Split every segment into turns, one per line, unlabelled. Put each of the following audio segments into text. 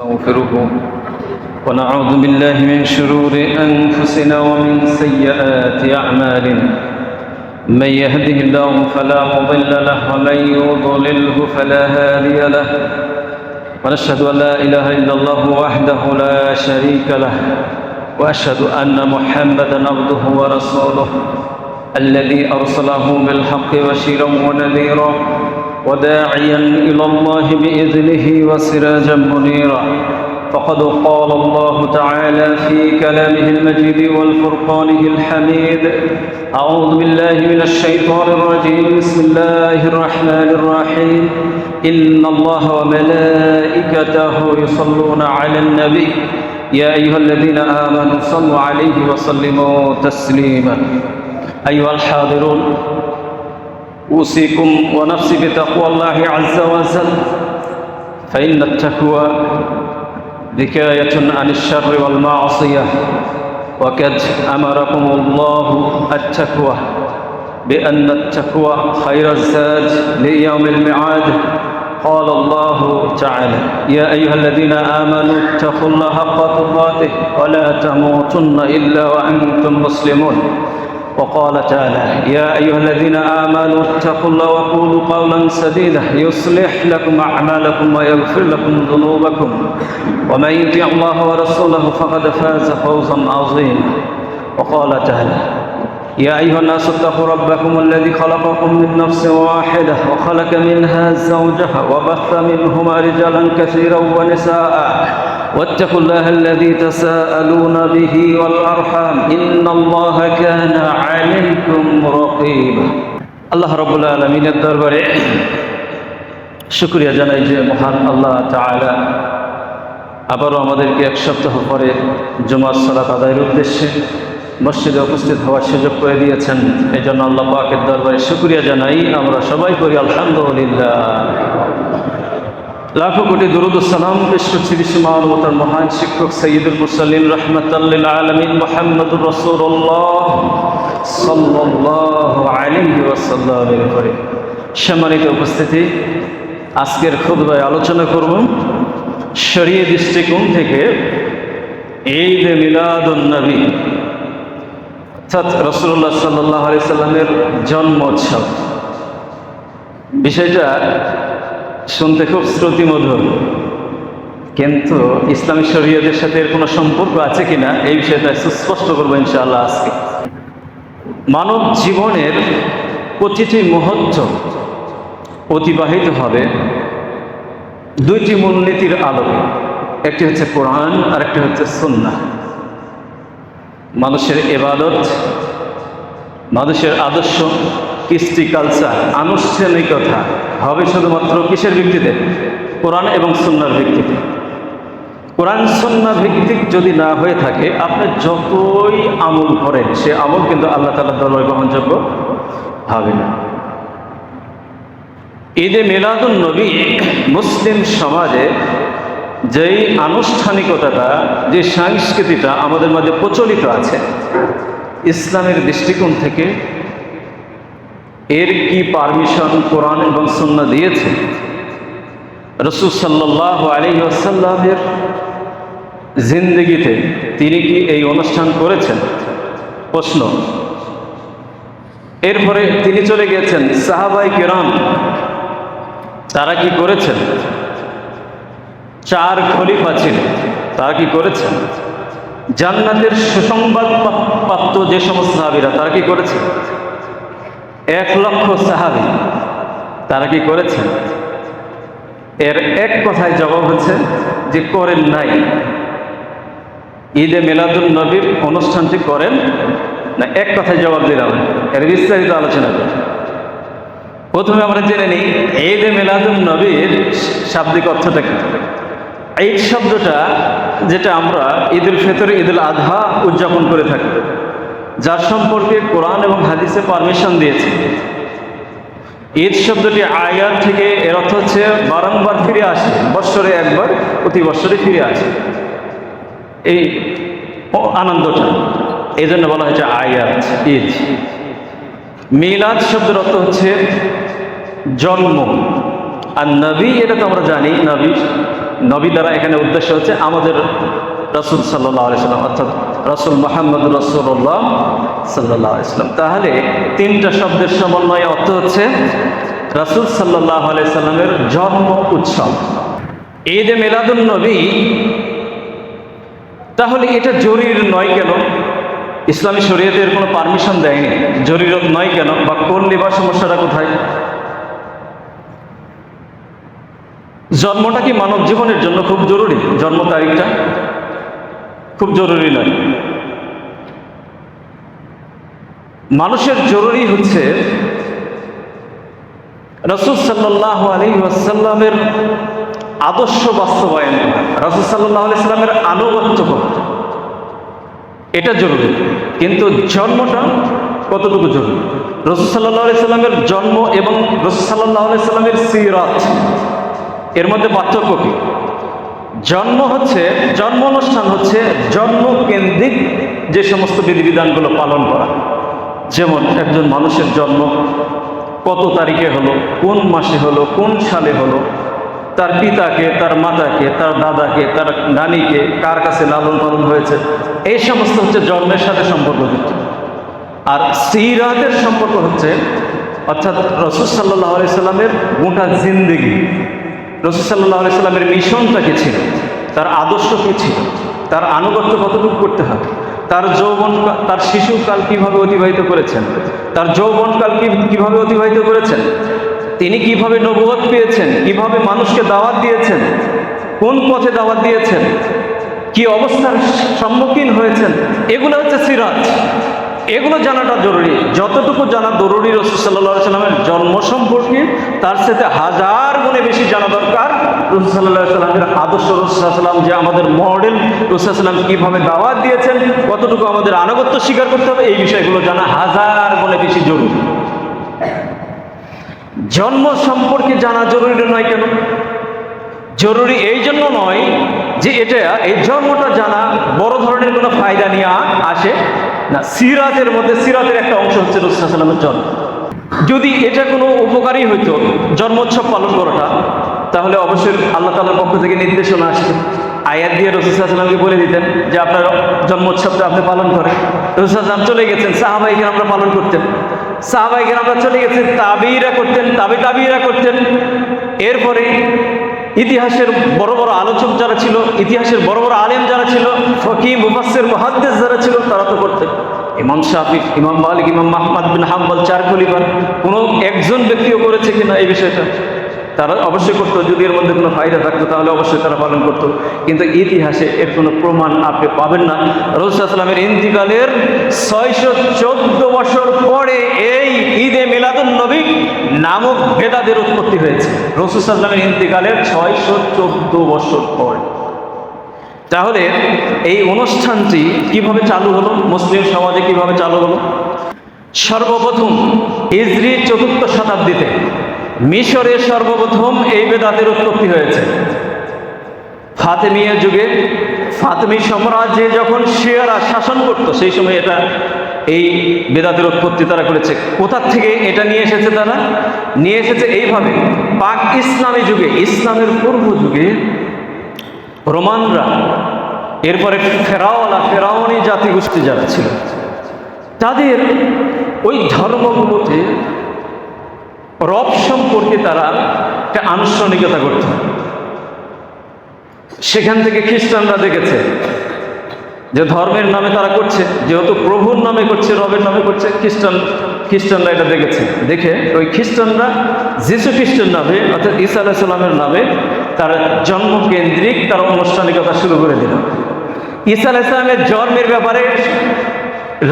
نستغفره ونعوذ بالله من شرور أنفسنا ومن سيئات أعمالنا من يهده الله فلا مضل له ومن يضلله فلا هادي له ونشهد أن لا إله إلا الله وحده لا شريك له وأشهد أن محمدا عبده ورسوله الذي أرسله بالحق بشيرا ونذيرا وداعيا إلى الله بإذنه وسراجا منيرا فقد قال الله تعالى في كلامه المجيد والفرقانه الحميد أعوذ بالله من الشيطان الرجيم بسم الله الرحمن الرحيم إن الله وملائكته يصلون على النبي يا أيها الذين آمنوا صلوا عليه وسلموا تسليما أيها الحاضرون أوصيكم ونفسي بتقوى الله عز وجل فإن التقوى ذكاية عن الشر والمعصية وقد أمركم الله التقوى بأن التقوى خير الزاد ليوم الميعاد قال الله تعالى يا أيها الذين آمنوا اتقوا الله حق تقاته ولا تموتن إلا وأنتم مسلمون وقال تعالى يا أيها الذين آمنوا اتقوا الله وقولوا قولا سديدا يصلح لكم أعمالكم ويغفر لكم ذنوبكم ومن يطع الله ورسوله فقد فاز فوزا عظيما وقال تعالى يا أيها الناس اتقوا ربكم الذي خلقكم من نفس واحدة وخلق منها زوجها وبث منهما رجالا كثيرا ونساء واتقوا الله الذي تساءلون به والأرحام إن الله كان عليكم رقيبا الله رب العالمين الدربار에 শুকরিয়া জানাই যে মহান আল্লাহ তাআলা আবারও আমাদেরকে এক সপ্তাহ পরে জুমার সালাত আদায়ের উদ্দেশ্যে মসজিদে উপস্থিত হওয়ার সুযোগ করে দিয়েছেন এই জন্য আল্লাহ পাকের দরবারে শুকরিয়া জানাই আমরা সবাই করি আলহামদুলিল্লাহ লাখো কোটি দুরুদ ও সালাম পেশ করছি বিশ্ব মানবতার মহান শিক্ষক সৈয়দুল মুরসালিন রাহমাতাল লিল আলামিন মুহাম্মদুর রাসূলুল্লাহ সাল্লাল্লাহু আলাইহি ওয়াসাল্লাম এর উপরে। সম্মানিত উপস্থিতি, আজকের খুতবায় আলোচনা করব শরীয়ত দৃষ্টিকোণ থেকে ঈদ মিলাদুন নবী অর্থাৎ রাসূলুল্লাহ সাল্লাল্লাহু আলাইহি সাল্লামের জন্মোৎসব। বিষয়টা শুনতে খুব শ্রুতিমধুর, কিন্তু ইসলামী শরীয়তের সাথে এর কোনো সম্পর্ক আছে কিনা এই বিষয়টা সুস্পষ্ট করবো ইনশাআল্লাহ আজকে। মানব জীবনের প্রতিটি মুহূর্ত অতিবাহিত হবে দুইটি মূলনীতির আলোকে, একটি হচ্ছে কোরআন আর একটি হচ্ছে সুন্নাহ। মানুষের ইবাদত, মানুষের আদর্শ, কৃষ্টি, কালচার, আনুষ্ঠানিকতা হবে শুধুমাত্র কিসের ভিত্তিতে? কোরআন এবং সুন্নাহর ভিত্তিতে। কোরআন সুন্নাহ ভিত্তিক যদি না হয়ে থাকে, আপনি যতই আমল করেন সে আমল কিন্তু আল্লাহ তাআলার দরবারে গ্রহণযোগ্য হবে না। ঈদে মিলাদুন নবী মুসলিম সমাজে যেই আনুষ্ঠানিকতাটা, যে সংস্কৃতিটা আমাদের মাঝে প্রচলিত আছে, ইসলামের দৃষ্টিকোণ থেকে এর কি পারমিশন কোরআন এবং সুন্নাহ দিয়েছে? রাসূল সাল্লাল্লাহু আলাইহি ওয়াসাল্লামের জিন্দেগিতে তিনি কি এই অনুষ্ঠান করেছেন? প্রশ্ন। এরপরে তিনি চলে গিয়েছেন, সাহাবায়ে কেরাম তারা কি করেছেন? 4 খলিফা ছিলেন, তারা কি করেছেন? জান্নাতের সুসংবাদ প্রাপ্ত যে সমস্ত সাহাবীরা তারা কি করেছেন? 1 লক্ষ সাহাবী তারা কি করেছেন? এর এক কথায় জবাব হচ্ছে যে করেন নাই। ঈদে মিলাদুন নবীর অনুষ্ঠানটি করেন না, এক কথায় জবাব দিলাম। এর বিস্তারিত আলোচনা করি। প্রথমে আমরা জেনে নিই ঈদে মিলাদুন নবীর শাব্দিক অর্থটা কি। ঈদ শব্দটা যেটা আমরা ঈদুল ফিতর, ঈদুল আযহা উদযাপন করে থাকি, যার সম্পর্কে কোরআন এবং হাদিসে পারমিশন দিয়েছে। ঈদ শব্দটি আয়াত থেকে এর অর্থ হচ্ছে বারংবার ফিরে আসে, বৎসরে একবার, প্রতি বৎসরে ফিরে আসে এই আনন্দটা, এই জন্য বলা হয়েছে আয়াত, ঈদ। মিলাদ শব্দের অর্থ হচ্ছে জন্ম, আর নবী এটা তো আমরা জানি, নবী নবী দ্বারা এখানে উদ্দেশ্য হচ্ছে আমাদের রাসূল সাল্লাল্লাহু আলাইহি সাল্লাম, অর্থাৎ রাসূল মুহাম্মদ রাসূলুল্লাহ সাল্লাল্লাহু আলাইহি সাল্লাম। তাহলে তিনটা শব্দের সমন্বয়ে অর্থ হচ্ছে রাসূল সাল্লাল্লাহু আলাইহি সাল্লামের জন্ম উৎসব ঈদে মিলাদুন নবী। তাহলে এটা জরুরি নয় কেন? ইসলামী শরীয়তের কোনো পারমিশন দেয়নি, জরুরত নয় কেন? বা করলে বা সমস্যাটা কোথায়? জন্মটা কি মানব জীবনের জন্য খুব জরুরি? জন্ম তারিখটা খুব জরুরি নয়। মানুষের জরুরি হচ্ছে রাসূল সাল্লাল্লাহু আলাইহি ওয়াসাল্লামের আদর্শ বাস্তবায়ন করা, রাসূল সাল্লাল্লাহু আলাইহি ওয়াসাল্লামের আনুগত্য করা, এটা জরুরি। কিন্তু জন্মটা কতটুকু জরুরি? রাসূল সাল্লাল্লাহু আলাইহি ওয়াসাল্লামের জন্ম এবং রাসূল সাল্লাল্লাহু আলাইহি ওয়াসাল্লামের সিরাত, এর মধ্যে পার্থক্য কি? জন্ম হচ্ছে, জন্ম অনুষ্ঠান হচ্ছে জন্মকেন্দ্রিক যে সমস্ত বিধিবিধানগুলো পালন করা। যেমন একজন মানুষের জন্ম কত তারিখে হলো, কোন মাসে হলো, কোন সালে হলো, তার পিতাকে, তার মাতাকে, তার দাদাকে, তার নানিকে কার কাছে লালন পালন হয়েছে, এই সমস্ত হচ্ছে জন্মের সাথে সম্পর্কযুক্ত। আর সিরাতের সম্পর্ক হচ্ছে, অর্থাৎ রাসূল সাল্লাল্লাহু আলাইহি সাল্লামের গোটা জিন্দেগি, রাসূল সাল্লাল্লাহু আলাইহি সাল্লামের মিশনটা কি ছিল, তার আদর্শ কি ছিল, তার আনুগত্য কতটুকু করতে হবে, তার যৌবনকাল, তার শিশুকাল কিভাবে অতিবাহিত করেছেন, তার যৌবনকাল কিভাবে অতিবাহিত করেছেন, তিনি কিভাবে নবুয়ত পেয়েছেন, কিভাবে মানুষকে দাওয়াত দিয়েছেন, কোন পথে দাওয়াত দিয়েছেন, কি অবস্থার সম্মুখীন হয়েছেন, এগুলো হচ্ছে সিরাত। এগুলো জানাটা জরুরি। যতটুকু জানা জরুরি রাসূল সাল্লাল্লাহু আলাইহি সাল্লামের জন্ম সম্পর্কে, তার সাথে হাজার গুণে বেশি জানা দরকার রাসূল সাল্লাল্লাহু আলাইহি সাল্লামের আদর্শ, রাসূল সাল্লাল্লাহু আলাইহি সাল্লাম যে আমাদের মডেল, রাসূল সাল্লাল্লাহু আলাইহি সাল্লাম কিভাবে দাওয়াত দিয়েছেন, কতটুকু আমাদের আনুগত্য স্বীকার করতে হবে, এই বিষয়গুলো জানা হাজার গুণে বেশি জরুরি। জন্ম সম্পর্কে জানা জরুরি নয় কেন? জরুরি এই জন্য নয় যে এটা, এই জন্মটা জানা বড় ধরনের কোনো ফায়দা নিয়ে আসে না। সিরাতের মধ্যে, সিরাতের একটা অংশ হচ্ছে রাসূল সাল্লাল্লাহু আলাইহি সাল্লামের জন্ম। যদি এটা কোনো উপকারী হইতো জন্মোৎসব পালন করাটা, তাহলে অবশ্যই আল্লাহ তাআলার পক্ষ থেকে নির্দেশনা আসছে, আয়াত দিয়ে রাসূল সাল্লাল্লাহু আলাইহি সাল্লামকে বলে দিতেন যে আপনার জন্মোৎসবটা আপনি পালন করেন। রাসূল সাল্লাল্লাহু আলাইহি সাল্লাম চলে গেছেন, সাহাবায়ে কেরামরা পালন করতেন, সাহাবায়ে কেরামরা চলে গেছেন, তাবিঈরা করতেন, তাবিঈরা করতেন। এরপরে ইতিহাসের বড় বড় আলোচক যারা ছিল, ইতিহাসের বড় বড় আলেম যারা ছিল, ফকিহ, মুফাসসির, মুহাদ্দিস যারা ছিল, তারা তো করতেন। ইমাম শাফি, ইমাম মালিক, ইমাম আহমদ বিন হাম্বল, চার খলিফা, কোনো একজন ব্যক্তিও করেছে কিনা এই বিষয়টা? তারা অবশ্যই করতো। যদি এর মধ্যে কোনো ফায়দা থাকতো তাহলে অবশ্যই তারা পালন করতো। কিন্তু ইতিহাসে এর কোনো প্রমাণ আপনি পাবেন না। রাসূল সাল্লাল্লাহু আলাইহি সাল্লামের ইন্তিকালের 614 বছর পরে এই ঈদে মিলাদুন নবী নামক বেদাতের উৎপত্তি হয়েছে। রাসূল সাল্লাল্লাহু আলাইহি সাল্লামের ইন্তিকালের 614 বছর পরে। তাহলে এই অনুষ্ঠানটি কিভাবে চালু হলো, মুসলিম সমাজে কিভাবে চালু হলো? সর্বপ্রথম হিজরি 4র্থ শতাব্দীতে মিশরে সর্বপ্রথম এই বেদাতের উৎপত্তি হয়েছে। ফাতেমীয় যুগে, ফাতেমী সাম্রাজ্যে যখন শিয়ারা শাসন করত, সেই সময় এটা, এই বেদাতের উৎপত্তি তারা করেছে। কোথা থেকে এটা নিয়ে এসেছে? তারা নিয়ে এসেছে এইভাবে, পাক ইসলামী যুগে, ইসলামের পূর্ব যুগে রোমানরা, এরপরে ফেরাউনি জাতিগোষ্ঠী যারা ছিল, তাদের ওই ধর্মগুলোতে রব সম্পর্কে তারা একটা আনুষ্ঠানিকতা করত। সেখান থেকে খ্রিস্টানরা দেখেছে যে ধর্মের নামে তারা করছে, যেহেতু প্রভুর নামে করছে, রবের নামে করছে, খ্রিস্টানরা এটা দেখেছে। দেখে ওই খ্রিস্টানরা যিশু খ্রিস্টের নামে, অর্থাৎ ঈসা আলাইহিস সালামের নামে তার জন্মকেন্দ্রিক তার আনুষ্ঠানিকতা শুরু করে দিল। ঈসা আলাইহিস সালামের জন্মের ব্যাপারে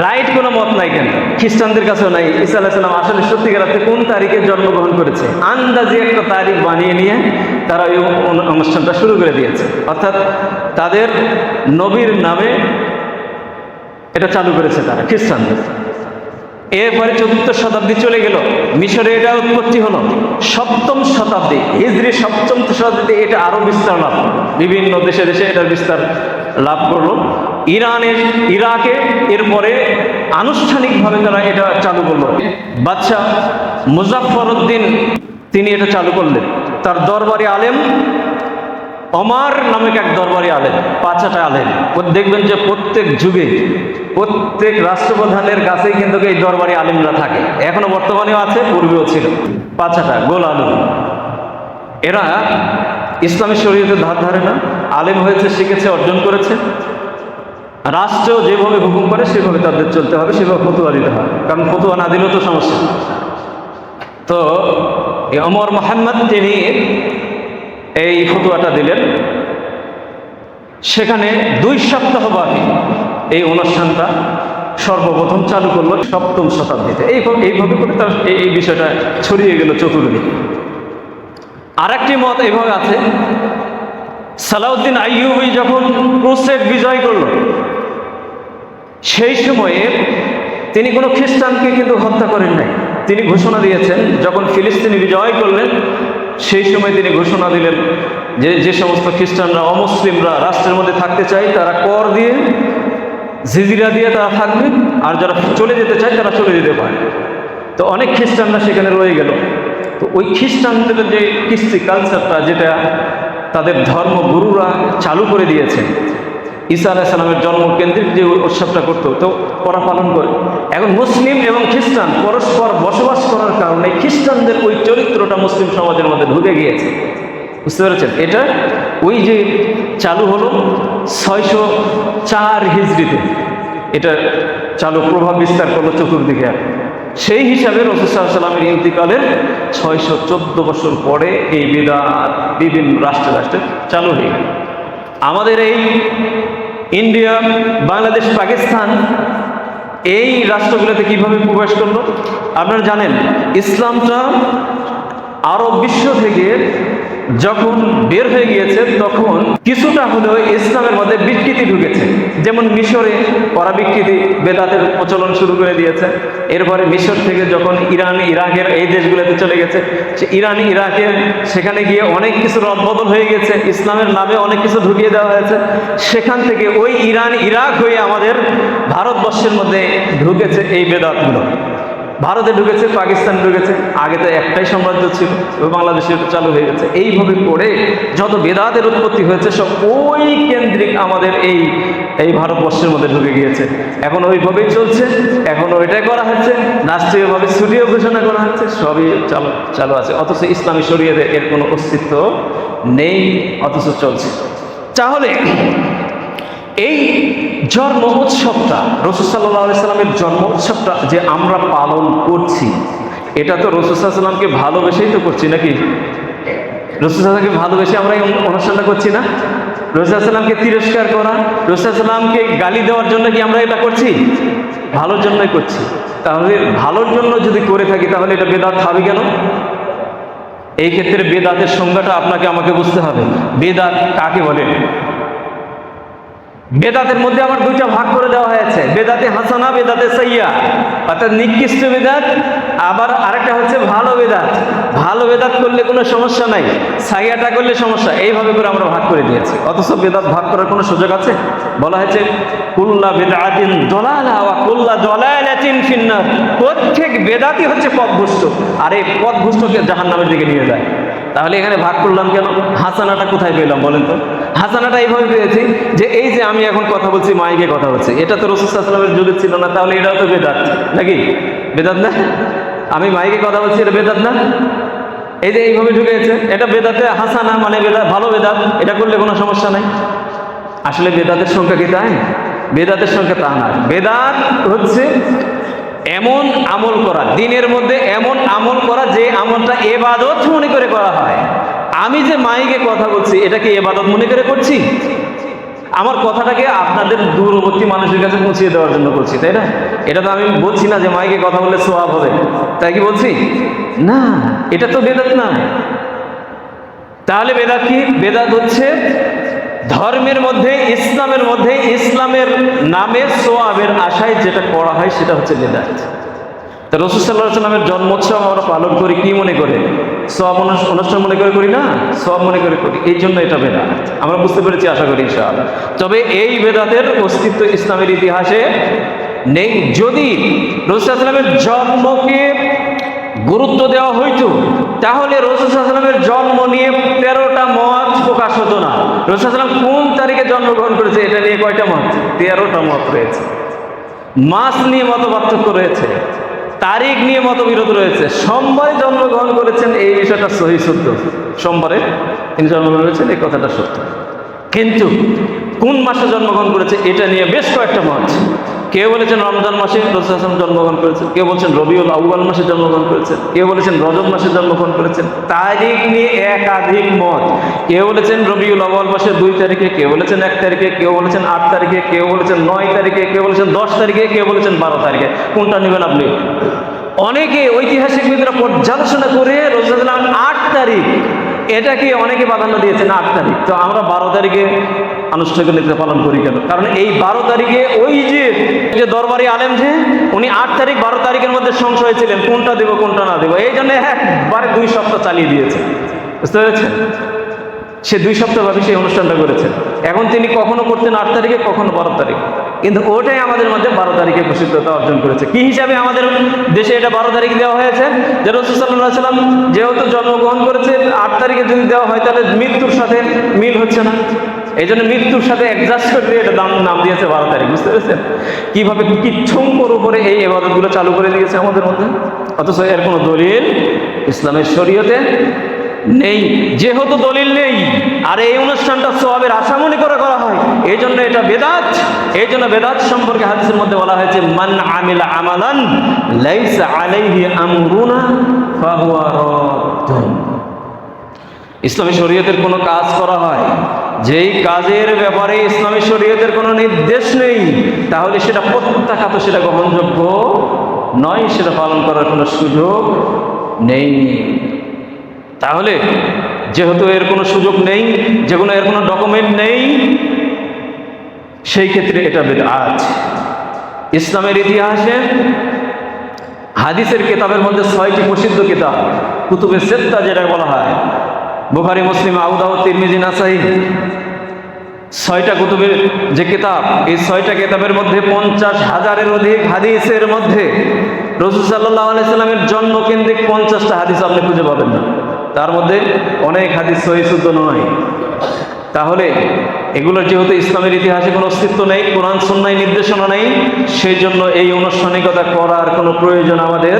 রাইট কোনো মত নাই, কেন খ্রিস্টানদের কাছেও নাই। ঈসা আলাইহিস সালাম আসলে সত্যিকার অর্থে কোন তারিখে জন্মগ্রহণ করেছে, আন্দাজে একটা তারিখ বানিয়ে নিয়ে তারা ওই অনুষ্ঠানটা শুরু করে দিয়েছে। অর্থাৎ তাদের নবীর নামে এটা চালু করেছে তারা, খ্রিস্টানদের। এরপরে 4র্থ শতাব্দী চলে গেল, মিশরে এটা উৎপত্তি হলো। 7ম শতাব্দী, হিজরি 7ম শতাব্দীতে এটা আরো বিস্তার লাভ করলো, বিভিন্ন দেশে দেশে এটার বিস্তার লাভ করলো। ইরাকে এরপরে আনুষ্ঠানিকভাবে তারা এটা চালু করলো। বাদশাহ মুজাফফর উদ্দিন তিনি এটা চালু করলেন। তার দরবারি আলেম ওমর নামক এক দরবারি আলেম, 5-6টা আলেম। দেখবেন যে প্রত্যেক যুগে প্রত্যেক রাষ্ট্রপ্রধানের কাছেই কিন্তু এই দরবারি আলেমরা থাকে, এখনো বর্তমানেও আছে, পূর্বেও ছিল। 5-6টা গোল আলম। এরা ইসলামী শরীয়তের ধার ধারে না, আলেম হয়েছে, শিখেছে, অর্জন করেছে। রাষ্ট্র যেভাবে হুকুম করে সেভাবে তাদের চলতে হবে, সেভাবে ফতুয়া দিতে হবে, কারণ ফতুয়া না দিলেও তো সমস্যা। তো ওমর মোহাম্মদ তিনি এই ফতুয়াটা দিলেন। সেখানে 2 সপ্তাহ ব্যাপী এই অনুষ্ঠানটা সর্বপ্রথম চালু করলো 7ম শতাব্দীতে। এইভাবে করে তার এই বিষয়টা ছড়িয়ে গেল চতুর্দিকে। আরেকটি মত এইভাবে আছে, সালাউদ্দিন আইয়ুবী যখন ক্রুসেড বিজয় করল, সেই সময়ে তিনি কোনো খ্রিস্টানকে কিন্তু হত্যা করেন নাই। তিনি ঘোষণা দিয়েছেন, যখন ফিলিস্তিনি বিজয় করলেন সেই সময় তিনি ঘোষণা দিলেন যে যে সমস্ত খ্রিস্টানরা অমুসলিমরা রাষ্ট্রের মধ্যে থাকতে চায় তারা কর দিয়ে, জিজিরা দিয়ে তারা থাকবে, আর যারা চলে যেতে চায় তারা চলে যেতে পারে। তো অনেক খ্রিস্টানরা সেখানে রয়ে গেল। তো ওই খ্রিস্টানদের যে কৃষ্টি কালচারটা, যেটা তাদের ধর্মগুরুরা চালু করে দিয়েছেন, ঈসা আলাইহিস সালামের জন্মকেন্দ্রিক যে উৎসবটা করতো, তো ওরা পালন করে। এখন মুসলিম এবং খ্রিস্টান পরস্পর বসবাস করার কারণে খ্রিস্টানদের ওই চরিত্রটা মুসলিম সমাজের মধ্যে ঢুকে গিয়েছে, বুঝতে পেরেছেন? এটা ওই যে চালু হলো 604 হিজরিতে, এটা চালু প্রভাব বিস্তার করলো চতুর্দিকে। সেই হিসাবে রাসূল সাল্লাল্লাহু আলাইহি ওয়াসাল্লামের ইন্তিকালের 614 বছর পরে এই বিদআত বিভিন্ন রাষ্ট্রে রাষ্ট্রে চালু হয়ে গেল। আমাদের এই ইন্ডিয়া, বাংলাদেশ, পাকিস্তান এই রাষ্ট্রগুলোতে কিভাবে প্রবেশ করলো আপনারা জানেন। ইসলামটা আরব বিশ্ব থেকে যখন বের হয়ে গিয়েছে, তখন কিছুটা হলেও ইসলামের মধ্যে বিকৃতি ঢুকেছে। যেমন মিশরে ওরা বিকৃতি বেদাতের প্রচলন শুরু করে দিয়েছে। এরপরে মিশর থেকে যখন ইরান, ইরাকের এই দেশগুলোতে চলে গেছে, সে ইরান, ইরাকের সেখানে গিয়ে অনেক কিছু রদবদল হয়ে গেছে, ইসলামের নামে অনেক কিছু ঢুকিয়ে দেওয়া হয়েছে। সেখান থেকে ওই ইরান, ইরাক হয়ে আমাদের ভারতবর্ষের মধ্যে ঢুকেছে এই বেদাতগুলো। ভারতে ঢুকেছে, পাকিস্তান ঢুকেছে, আগে তো একটাই সাম্রাজ্য ছিল, বাংলাদেশে চালু হয়ে গেছে। এইভাবে করে যত বেদাতের উৎপত্তি হয়েছে সব ওই কেন্দ্রিক আমাদের এই ভারতবর্ষের মধ্যে ঢুকে গিয়েছে। এখন ওইভাবেই চলছে, এখন ওইটাই করা হচ্ছে, রাষ্ট্রীয়ভাবে ছুটিও ঘোষণা করা হচ্ছে, সবই চালু আছে। অথচ ইসলামী শরীয়তে এর কোনো অস্তিত্ব নেই, অথচ চলছে। তাহলে এই জন্ম উৎসবটা, রাসূল সাল্লাল্লাহু আলাইহি সাল্লামের জন্ম উৎসবটা যে আমরা পালন করছি, এটা তো রাসূল সাল্লাল্লাহু আলাইহি সাল্লামকে ভালোবেসেই তো করছি, নাকি? রাসূল সাল্লাল্লাহু আলাইহি সাল্লামকে ভালোবেসে আমরা এই অনুষ্ঠানটা করছি না? রাসূল সাল্লাল্লাহু আলাইহি সাল্লামকে তিরস্কার করা, রাসূল সাল্লাল্লাহু আলাইহি সাল্লামকে গালি দেওয়ার জন্য কি আমরা এটা করছি? ভালোর জন্যই করছি। তাহলে ভালোর জন্য যদি করে থাকি, তাহলে এটা বেদাত হবে কেন? এই ক্ষেত্রে বেদাতের সংজ্ঞাটা আপনাকে আমাকে বুঝতে হবে। বেদাত কাকে বলে? বেদাতের মধ্যে আমার 2টা ভাগ করে দেওয়া হয়েছে, বেদাতে হাসানা, বেদাতে সাইয়্যা, অর্থাৎ নিকৃষ্ট বেদাত, আবার আরেকটা হচ্ছে ভালো বেদাত। ভালো বেদাত করলে কোনো সমস্যা নাই, সাইয়্যাটা করলে সমস্যা, এইভাবে করে আমরা ভাগ করে দিয়েছি। অথচ বেদাত ভাগ করার কোনো সুযোগ আছে? বলা হয়েছে কুল্লা বিদআতিন দালালা ওয়া কুল্লা দালালাতিন ফিন্নার। প্রত্যেক বেদাতই হচ্ছে পথভ্রষ্ট, আর এই পথভ্রষ্টকে জাহান্নামের দিকে নিয়ে যায়। তাহলে এখানে ভাগ করলাম কেন? হাসানাটা কোথায় পেলাম বলেন তো? হাসানাটা এইভাবে পেয়েছি যে এই যে আমি এখন কথা বলছি, মাইকে কথা বলছি, এটা তো রাসূল সাল্লাল্লাহু আলাইহি ওয়াসাল্লামের যুগে ছিল না, তাহলে এটাও তো বেদাত, নাকি? বেদাত না? আমি মাইকে কথা বলছি, এটা বেদাত না? এই যে এইভাবে ঢুকেছে, এটা বেদাতে হাসানা, মানে বেদাত, ভালো বেদাত, এটা করলে কোনো সমস্যা নাই। আসলে বেদাতের সংখ্যা কি তাই? বেদাতের সংখ্যা তা না। বেদাত হচ্ছে এমন আমল করা, দিনের মধ্যে এমন আমল করা যে আমলটা ইবাদত মনে করে করা হয়। আমি যে মাইকে কথা বলছি, এটাকে ইবাদত মনে করে করছি? আমার কথাটাকে আপনাদের দূরবর্তী মানুষের কাছে পৌঁছিয়ে দেওয়ার জন্য করছি, তাই না? এটা তো আমি বলছি না যে মাইকে কথা বললে সওয়াব হবে, তাই কি বলছি? না, এটা তো বেদাত না। তাহলে বেদাত কি? বেদাত হচ্ছে ধর্মের মধ্যে, ইসলামের মধ্যে, ইসলামের নামে সওয়াবের আশায় যেটা করা হয় সেটা হচ্ছে বেদাত। তো রাসূল সাল্লাল্লাহু আলাইহি ওয়াসাল্লামের জন্মোৎসব আমরা পালন করি কি মনে করে? সওয়াব অনুষ্ঠান মনে করে করি না, সওয়াব মনে করে করি, এই জন্য এটা বেদাত। আমরা বুঝতে পেরেছি আশা করি ইনশাআল্লাহ। তবে এই বেদাতের অস্তিত্ব ইসলামের ইতিহাসে নেই। যদি রাসূল সাল্লাল্লাহু আলাইহি ওয়াসাল্লামের জন্মকে গুরুত্ব দেওয়া হইতো, তাহলে রাসূল সাল্লাল্লাহু আলাইহি ওয়াসাল্লামের জন্ম নিয়ে 13টা মত প্রকাশ হতো না। রাসূল সাল্লাল্লাহু আলাইহি ওয়াসাল্লাম কোন তারিখে জন্মগ্রহণ করেছে এটা নিয়ে কয়টা মত? 13টা মত রয়েছে। মাস নিয়ে মত পার্থক্য রয়েছে, তারিখ নিয়ে মতবিরোধ রয়েছে। সোমবারে জন্মগ্রহণ করেছেন এই বিষয়টা সহিহ সত্য, সোমবারে তিনি জন্মগ্রহণ করেছেন এই কথাটা সত্য, কিন্তু কোন মাসে জন্মগ্রহণ করেছে এটা নিয়ে বেশ কয়েকটা মত। কেউ বলেছেন রমজান মাসে রাসূল সাল্লাল্লাহু আলাইহি ওয়াসাল্লাম জন্মগ্রহণ করেছেন, কেউ বলছেন রবিউল আউয়াল মাসে জন্মগ্রহণ করেছেন, কেউ বলেছেন রজব মাসে জন্মগ্রহণ করেছেন। তারিখ নিয়ে একাধিক মত। কেউ বলেছেন রবিউল আউয়াল মাসের 2 তারিখে, কেউ বলেছেন 1 তারিখে, কেউ বলেছেন 8 তারিখে, কেউ বলেছেন 9 তারিখে, কেউ বলেছেন 10 তারিখে, কেউ বলেছেন 12 তারিখে। কোনটা নেবেন আপনি? অনেকে ঐতিহাসিকবিদরা পর্যালোচনা করে রাসূল সাল্লাল্লাহু আলাইহি ওয়াসাল্লাম 8 তারিখ এটাকে অনেকে প্রাধান্য দিয়েছেন 8 তারিখ, তো আমরা 12 তারিখে আনুষ্ঠানিকতা পালন করি কেন? কারণ এই 12 তারিখে ওই যে দরবারি আলেম যে উনি 8 তারিখ 12 তারিখের মধ্যে সংশয় ছিলেন কোনটা দেব কোনটা না দেব, এই জন্য একবারে 2 সপ্তাহ চালিয়ে দিয়েছে। বুঝতে পেরেছেন? সে 2 সপ্তাহব্যাপী সেই অনুষ্ঠানটা করেছেন। এখন তিনি কখনো করতেন 8 তারিখে, কখনো 12 তারিখ, কিন্তু ওটাই আমাদের মধ্যে 12 তারিখে প্রসিদ্ধতা অর্জন করেছে। কি হিসাবে আমাদের দেশে এটা 12 তারিখ দেওয়া হয়েছে? যে রাসূল সাল্লাল্লাহু আলাইহি ওয়াসাল্লাম যেহেতু জন্মগ্রহণ করেছে 8 তারিখে যদি দেওয়া হয় তাহলে মৃত্যুর সাথে মিল হচ্ছে না, এই জন্য মৃত্যুর সাথে অ্যাডজাস্ট করে এটা নাম দিয়েছে 12 তারিখ। বুঝতে পেরেছেন কিভাবে কিচ্ছুঙ্কর উপরে এই ইবাদতগুলো চালু করে দিয়েছে আমাদের মধ্যে, অথচ এর কোনো দলিল ইসলামের শরীয়তে নেই। যেহেতু দলিল নেই আর এই অনুষ্ঠানটা সওয়াবের আশা মনে করে করা হয়, এই জন্য এটা বেদাত। এই জন্য বেদাত সম্পর্কে হাদিসের মধ্যে বলা হয়েছে মান আমিলা আমালান লাইসা আলাইহি আমরুনা ফাহুয়া রাদ্দুন। ইসলামী শরীয়তের কোনো কাজ করা হয়, যেই কাজের ব্যাপারে ইসলামী শরীয়তের কোনো নির্দেশ নেই, তাহলে সেটা প্রত্যাখ্যাত, সেটা গ্রহণযোগ্য নয়, সেটা পালন করার কোনো সুযোগ নেই। তাহলে যেহেতু এর কোনো সুযোগ নেই, যেগুলো এর কোনো ডকুমেন্ট নেই, সেই ক্ষেত্রে এটা বিদআত। ইসলামের ইতিহাসে হাদিসের কিতাবের মধ্যে 6টি প্রসিদ্ধ কিতাব, কুতুবে সিত্তা যেটা বলা হয়, বুখারী, মুসলিম, আবু দাউদ, তিরমিজি, নাসাঈ, 6টা কুতুবের যে কিতাব, এই 6টা কিতাবের মধ্যে 50,000-এর অধিক হাদিসের মধ্যে রাসূল সাল্লাল্লাহু আলাইহি সাল্লামের জন্মকেন্দ্রিক 50টা হাদিস আপনি খুঁজে পাবেন না। তার মধ্যে অনেক হাদিস সহিহ শুদ্ধ নয়। তাহলে এগুলোর যেহেতু ইসলামের ইতিহাসে কোনো অস্তিত্ব নেই, কোরআন সুন্নাহয় নির্দেশনা নেই, সেই জন্য এই আনুষ্ঠানিকতা করার কোনো প্রয়োজন আমাদের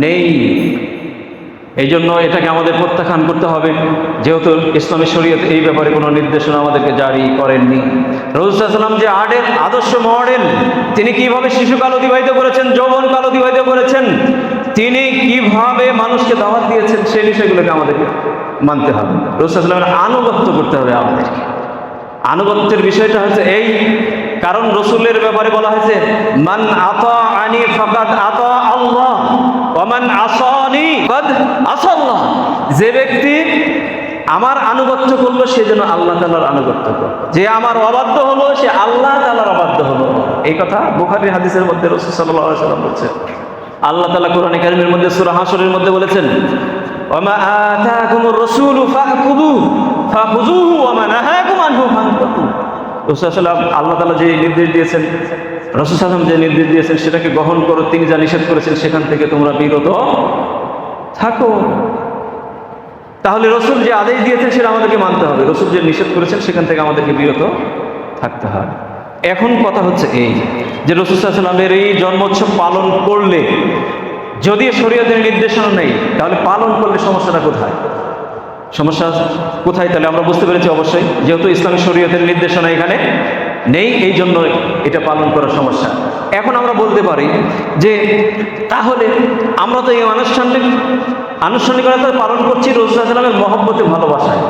নেই। এই জন্য এটাকে আমাদের প্রত্যাখ্যান করতে হবে, যেহেতু ইসলামী শরীয়ত এই ব্যাপারে কোনো নির্দেশনা আমাদেরকে জারি করেননি। রাসূল সাল্লাল্লাহু আলাইহি ওয়াসাল্লাম যে আদর্শ মডেল, তিনি কিভাবে শিশুকাল অতিবাহিত করেছেন, যৌবনকাল অতিবাহিত করেছেন, তিনি কিভাবে মানুষকে দাওয়াত দিয়েছেন, সেই বিষয়গুলোকে আমাদেরকে মানতে হবে। রাসূল সাল্লাল্লাহু আলাইহি ওয়াসাল্লামের আনুগত্য করতে হবে আমাদেরকে। আনুগত্যের বিষয়টা হচ্ছে এই, কারণ রসুলের ব্যাপারে বলা হয়েছে মান আতাআনি ফাকাদ আতা আল্লাহ ওয়া মান আসানি ফাকাদ আসাল্লাহ। যে ব্যক্তি আমার আনুগত্য করলো সে যেন আল্লাহ তাআলার আনুগত্য করলো, যে আমার অবাধ্য হলো সে আল্লাহ তাআলার অবাধ্য হলো। এই কথা বুখারী হাদিসের মধ্যে রাসূল সাল্লাল্লাহু আলাইহি ওয়াসাল্লাম বলেছেন। আল্লাহ তাআলা কোরআনে কারীমের মধ্যে সূরা হাশরের মধ্যে বলেছেন ওয়া মা আতাকুমুর রাসূলু ফাখুযুহু ফাখুযুহু ওয়া মা নাহাকুম আনহু ফান্তাহু। রাসূল সাল্লাল্লাহু আলাইহি ওয়াসাল্লাম আল্লাহ তাআলা যে নির্দেশ দিয়েছেন, রাসূল সাল্লাল্লাহু আলাইহি ওয়াসাল্লাম যে নির্দেশ দিয়েছেন সেটাকে গ্রহণ করো, তিনি যা নিষেধ করেছেন সেখান থেকে তোমরা বিরত থাকো। তাহলে রসুল যে আদেশ দিয়েছেন সেটা আমাদেরকে মানতে হবে, রসুল যে নিষেধ করেছেন সেখান থেকে আমাদেরকে বিরত থাকতে হবে। এখন কথা হচ্ছে এই যে রাসূল সাল্লাল্লাহু আলাইহি ওয়াসাল্লামের এই জন্মোৎসব পালন করলে যদি শরীয়তের নির্দেশনা নেই, তাহলে পালন করলে সমস্যাটা কোথায়? সমস্যা কোথায়? তাহলে আমরা বুঝতে পেরেছি অবশ্যই, যেহেতু ইসলামী শরীয়তের নির্দেশনা এখানে নেই, এই জন্য এটা পালন করার সমস্যা। এখন আমরা বলতে পারি যে তাহলে আমরা তো এই আনুষ্ঠানিকতা পালন করছি রাসূল সাল্লাল্লাহু আলাইহি ওয়াসাল্লামের মহব্বতে, ভালোবাসায়।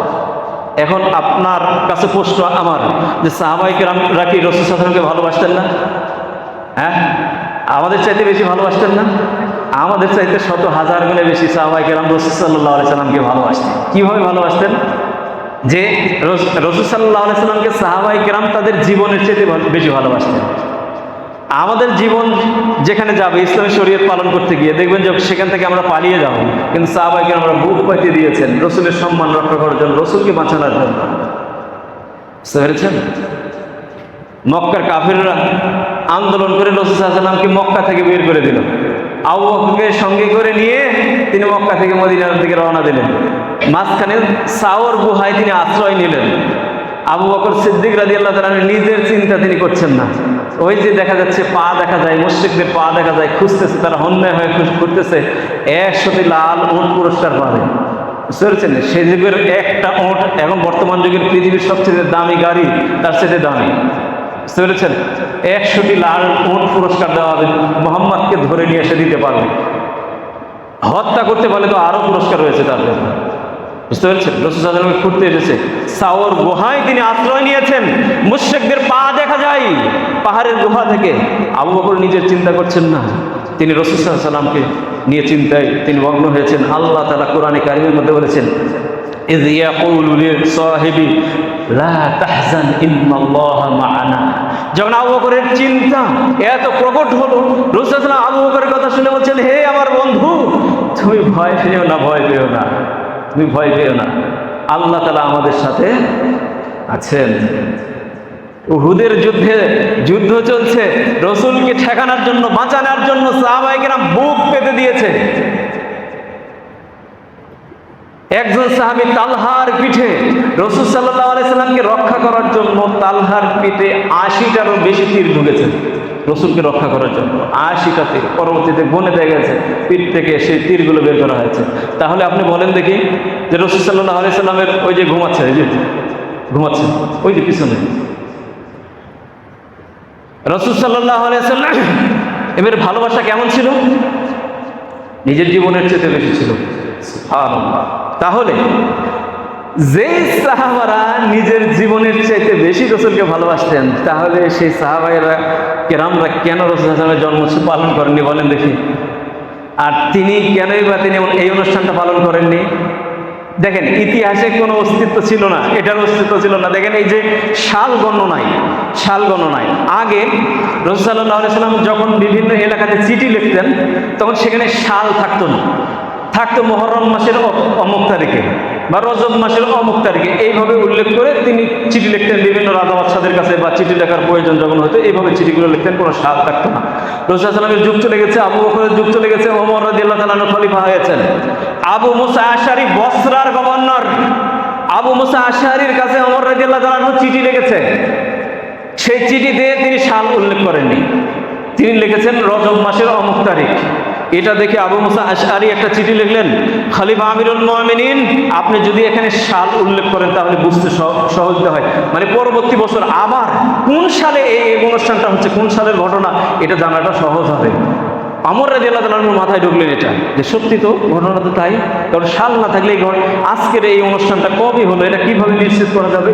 এখন আপনার কাছে প্রশ্ন আমার যে সাহাবায়ে কেরামরা কি রাসূল সাল্লাল্লাহু আলাইহি ওয়াসাল্লামকে ভালোবাসতেন না? হ্যাঁ, আমাদের চাইতে বেশি ভালোবাসতেন না? আমাদের চাইতে শত হাজার গুণে বেশি সাহাবায়ে কেরাম রাসূল সাল্লাল্লাহু আলাইহি ওয়াসাল্লামকে ভালোবাসতেন। কিভাবে ভালোবাসতেন? যে রাসূল সাল্লাল্লাহু আলাইহি ওয়াসাল্লামকে সাহাবায়ে কেরাম তাদের জীবনের চাইতে বেশি ভালোবাসতেন। আমাদের জীবন যেখানে যাবে ইসলামী শরীয়ত পালন করতে গিয়ে, দেখবেন যে সেখান থেকে আমরা পালিয়ে যাব, কিন্তু সাহাবায়ে কেরাম আমরা বুক পাইতে দিয়েছেন রসুলের সম্মান রক্ষা করার জন্য, রসুলকে বাঁচানোর জন্য। বুঝতে পেরেছেন? মক্কার কাফিররা আন্দোলন করে রাসূল সাল্লাল্লাহু আলাইহি ওয়াসাল্লামকে মক্কা থেকে বের করে দিল। আবু বকরকে সঙ্গে করে নিয়ে তিনি মক্কা থেকে মদিনার দিকে রওনা দিলেন। মাঝখানে সাওর গুহায় তিনি আশ্রয় নিলেন। আবু বকর সিদ্দিক রাদিয়াল্লাহু তাআলা নিজের চিন্তা তিনি করছেন না। ওই যে দেখা যাচ্ছে পা দেখা যায়, মুশরিকদের পা দেখা যায়, খুঁজতেছে, তারা হন্যে হয়ে ঘুরতেছে, 100টি লাল উট পুরস্কার পাবে। বুঝতে পেরেছেন? সেই যুগের একটা উট এখন বর্তমান যুগের পৃথিবীর সবচেয়ে দামি গাড়ি তার চেয়ে দামি। বুঝতে পেরেছেন? 100টি লাল উট পুরস্কার দেওয়া হবে, মোহাম্মদকে ধরে নিয়ে এসে দিতে পারবে। হত্যা করতে পারলে তো আরো পুরস্কার রয়েছে তার জন্য। বুঝতে পেরেছেন? রাসূল সাল্লাল্লাহু আলাইহি ওয়াসাল্লাম ঘুরতে এসেছে, সাওর গুহায় তিনি আশ্রয় নিয়েছেন। মুশরিকদের পা দেখা যায় পাহাড়ের গুহা থেকে। আবু বকর নিজের চিন্তা করছেন না, তিনি রাসূল সাল্লাল্লাহু আলাইহি ওয়াসাল্লামকে নিয়ে চিন্তায় তিনি মগ্ন হয়েছেন। আল্লাহ তাআলা কোরআনে কারীমের মধ্যে বলেছেন, ইয ইয়াকুলু লিসাহিবি লা তাহজান ইন্নাল্লাহা মা'ানা। যখন আবু বকরের চিন্তা এত প্রকট হলো, রাসূল সাল্লাল্লাহু আলাইহি ওয়াসাল্লাম আবু বকরের কথা শুনে বলছেন, হে আমার বন্ধু, তুমি ভয় পেও না, ভয় পেও না, তুমি ভয় পেও না, আল্লাহ তাআলা আমাদের সাথে আছেন। উহুদের যুদ্ধ চলছে, রাসূলকে ঠেকানোর জন্য, বাঁচানোর জন্য সাহাবায়ে কেরাম বুক পেতে দিয়েছে। একজন সাহাবী তালহার পিঠে রাসূল সাল্লাল্লাহু আলাইহি সাল্লামকে রক্ষা করার জন্য তালহার পিঠে 80টারও বেশি তীর ঢুকেছে রসুলকে রক্ষা করার জন্য। 80টা তীর পরবর্তীতে গনে দেখা গেছে, পিঠ থেকে সেই তীরগুলো বের করা হয়েছে। তাহলে আপনি বলেন দেখি যে রাসূল সাল্লাল্লাহু আলাইহি সাল্লামের ওই যে ঘুমাচ্ছে, এই যে ঘুমাচ্ছে ওই যে পিছনে, রাসূল সাল্লাল্লাহু আলাইহি সাল্লাম এবারে ভালোবাসা কেমন ছিল? নিজের জীবনের চেয়ে বেশি ছিল। সুবহানাল্লাহ। তাহলে যে সাহাবারা নিজের জীবনের চাইতে বেশি রাসূলকে ভালোবাসতেন, তাহলে সেই সাহাবায়েরা কেরামরা কেন রাসূল সাল্লাল্লাহু আলাইহি ওয়াসাল্লামের জন্মদিন পালন করেননি বলেন দেখি? আর তিনি কেনই বা তিনি এই অনুষ্ঠানটা পালন করেননি? দেখেন, ইতিহাসে কোনো অস্তিত্ব ছিল না, এটার অস্তিত্ব ছিল না। দেখেন এই যে সাল গণনায় আগে রাসূল সাল্লাল্লাহু আলাইহি ওয়াসাল্লাম যখন বিভিন্ন এলাকাতে চিঠি লিখতেন, তখন সেখানে সাল থাকতো না, থাকতো মুহররম মাসের অমুক তারিখে বা রজব মাসের অমুক তারিখে, এইভাবে উল্লেখ করে তিনি চিঠি লিখতেন বিভিন্ন রাজা বাদশাদের কাছে, বা চিঠি লেখার প্রয়োজন যখন হতো এইভাবে চিঠিগুলো লিখতেন, কোনো সাল থাকতো না। রাসূল সাল্লাল্লাহু আলাইহি ওয়াসাল্লামের যুগ চলে গেছে, আবু বকরের যুগ চলে গেছে, ওমর রাদিয়াল্লাহু তাআলা আনহু খলিফা হয়েছেন। আবু মুসা আশআরী বসরার গভর্নর, আবু মুসা আশআরীর কাছে ওমর রাদিয়াল্লাহু তাআলা আনহু চিঠি লিখেছে। সেই চিঠিতে তিনি সাল উল্লেখ করেননি, তিনি লিখেছেন রজব মাসের অমুক তারিখ। এটা দেখে আবু মুসা আশআরী একটা চিঠি লিখলেন, খলিফা আমিরুল মুমিনিন, আপনি যদি এখানে সাল উল্লেখ করেন তাহলে বুঝতে সহজে হয়, মানে পরবর্তী বছর আবার কোন সালে এই অনুষ্ঠানটা হচ্ছে, কোন সালের ঘটনা, এটা জানাটা সহজ হবে। ওমর রাদিয়াল্লাহু তাআলা আনহুর মাথায় ঢুকলেন এটা, যে সত্যি তো ঘটনা তো তাই, কারণ সাল না থাকলে আজকের এই অনুষ্ঠানটা কবে হলো এটা কিভাবে নিশ্চিত করা যাবে?